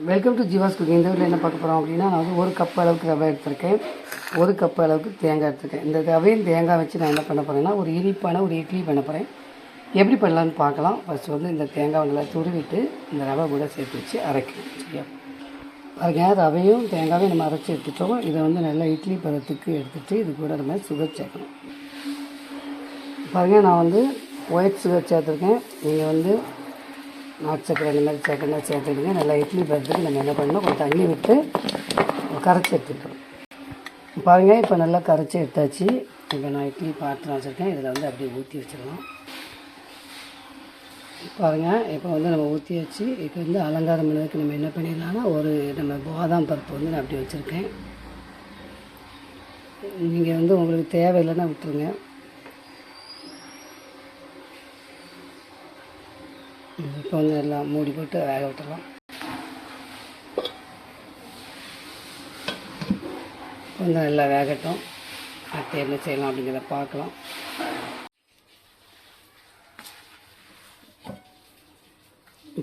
Welcome to Jeeva's cooking. இந்த வீட்டில் என்ன பார்க்க போகிறோம் அப்படின்னா, நான் வந்து 1 கப் அளவுக்கு ரவை எடுத்திருக்கேன், 1 கப் அளவுக்கு தேங்காய் எடுத்திருக்கேன். இந்த ரவையும் தேங்காய் வச்சு நான் என்ன பண்ண போகிறேன்னா, ஒரு இனிப்பான ஒரு இட்லி பண்ண போகிறேன். எப்படி பண்ணலான்னு பார்க்கலாம். ஃபஸ்ட்டு வந்து இந்த தேங்காய் நல்லா துருவிட்டு இந்த ரவை கூட சேர்த்து வச்சு அரைக்கணும். சரியா? பாருங்க, ரவையும் தேங்காயும் நம்ம அரைச்சி எடுத்துட்டோம். இதை வந்து நல்லா இட்லி பதத்துக்கு எடுத்துகிட்டு இது கூட நம்ம சுகர் சேர்க்கணும். பாருங்கள், நான் வந்து ஒயிட் சுகர் சேர்த்துருக்கேன். நீங்கள் வந்து நாட்டு சக்கரை இந்த மாதிரி சேர்த்துடுங்க. நல்லா இட்லி பதத்துக்கு நம்ம என்ன பண்ணணும், கொஞ்சம் தண்ணி விட்டு கரைச்சி எடுத்துக்கிட்டோம். பாருங்கள், இப்போ நல்லா கரைச்சி எடுத்தாச்சு. இப்போ நான் இட்லி பாத்திரம் வச்சுருக்கேன், இதில் வந்து அப்படியே ஊற்றி வச்சிடலாம். பாருங்கள், இப்போ வந்து நம்ம ஊற்றி வச்சு இப்போ வந்து அலங்காரம் பண்ணதுக்கு நம்ம என்ன பண்ணிடலாம்னா, ஒரு நம்ம பாதாம் பருப்பு வந்து நான் அப்படி வச்சுருக்கேன். நீங்கள் வந்து உங்களுக்கு தேவையில்லைன்னா விட்டுருங்க. இப்போ வந்து எல்லாம் மூடி போட்டு வேக விட்டுடலாம். கொஞ்சம் நல்லா வேகட்டும். அடுத்து என்ன செய்யலாம் அப்படிங்கிறத பார்க்கலாம்.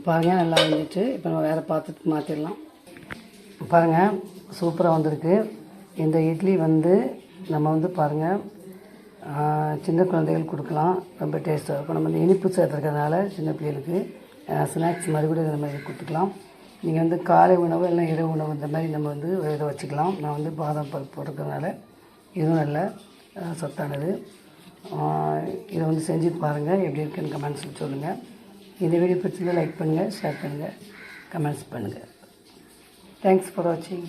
பாருங்கள், நல்லா வந்துட்டு இப்போ நம்ம வேறு பாத்திரத்துக்கு மாற்றிடலாம். பாருங்கள், சூப்பராக வந்திருக்கு. இந்த இட்லி வந்து நம்ம வந்து பாருங்கள், சின்ன குழந்தைகள் கொடுக்கலாம், ரொம்ப டேஸ்ட்டாக இருக்கும். நம்ம வந்து இனிப்பு சேர்த்துருக்கிறதுனால சின்ன பிள்ளைகளுக்கு ஸ்நாக்ஸ் மாதிரி கூட நம்ம இதை கொடுத்துக்கலாம். நீங்கள் வந்து காலை உணவு இல்லை இரவு உணவு இந்த மாதிரி நம்ம வந்து இதை வச்சுக்கலாம். நான் வந்து பாதாம் பருப்பு போட்டிருக்கிறதுனால இதுவும் நல்ல சத்தானது. இதை வந்து செஞ்சு பாருங்கள், எப்படி இருக்குன்னு கமெண்ட்ஸில் சொல்லுங்கள். இந்த வீடியோ பிடிச்சிருந்தால் லைக் பண்ணுங்கள், ஷேர் பண்ணுங்கள், கமெண்ட்ஸ் பண்ணுங்கள். தேங்க்ஸ் ஃபார் வாட்சிங்.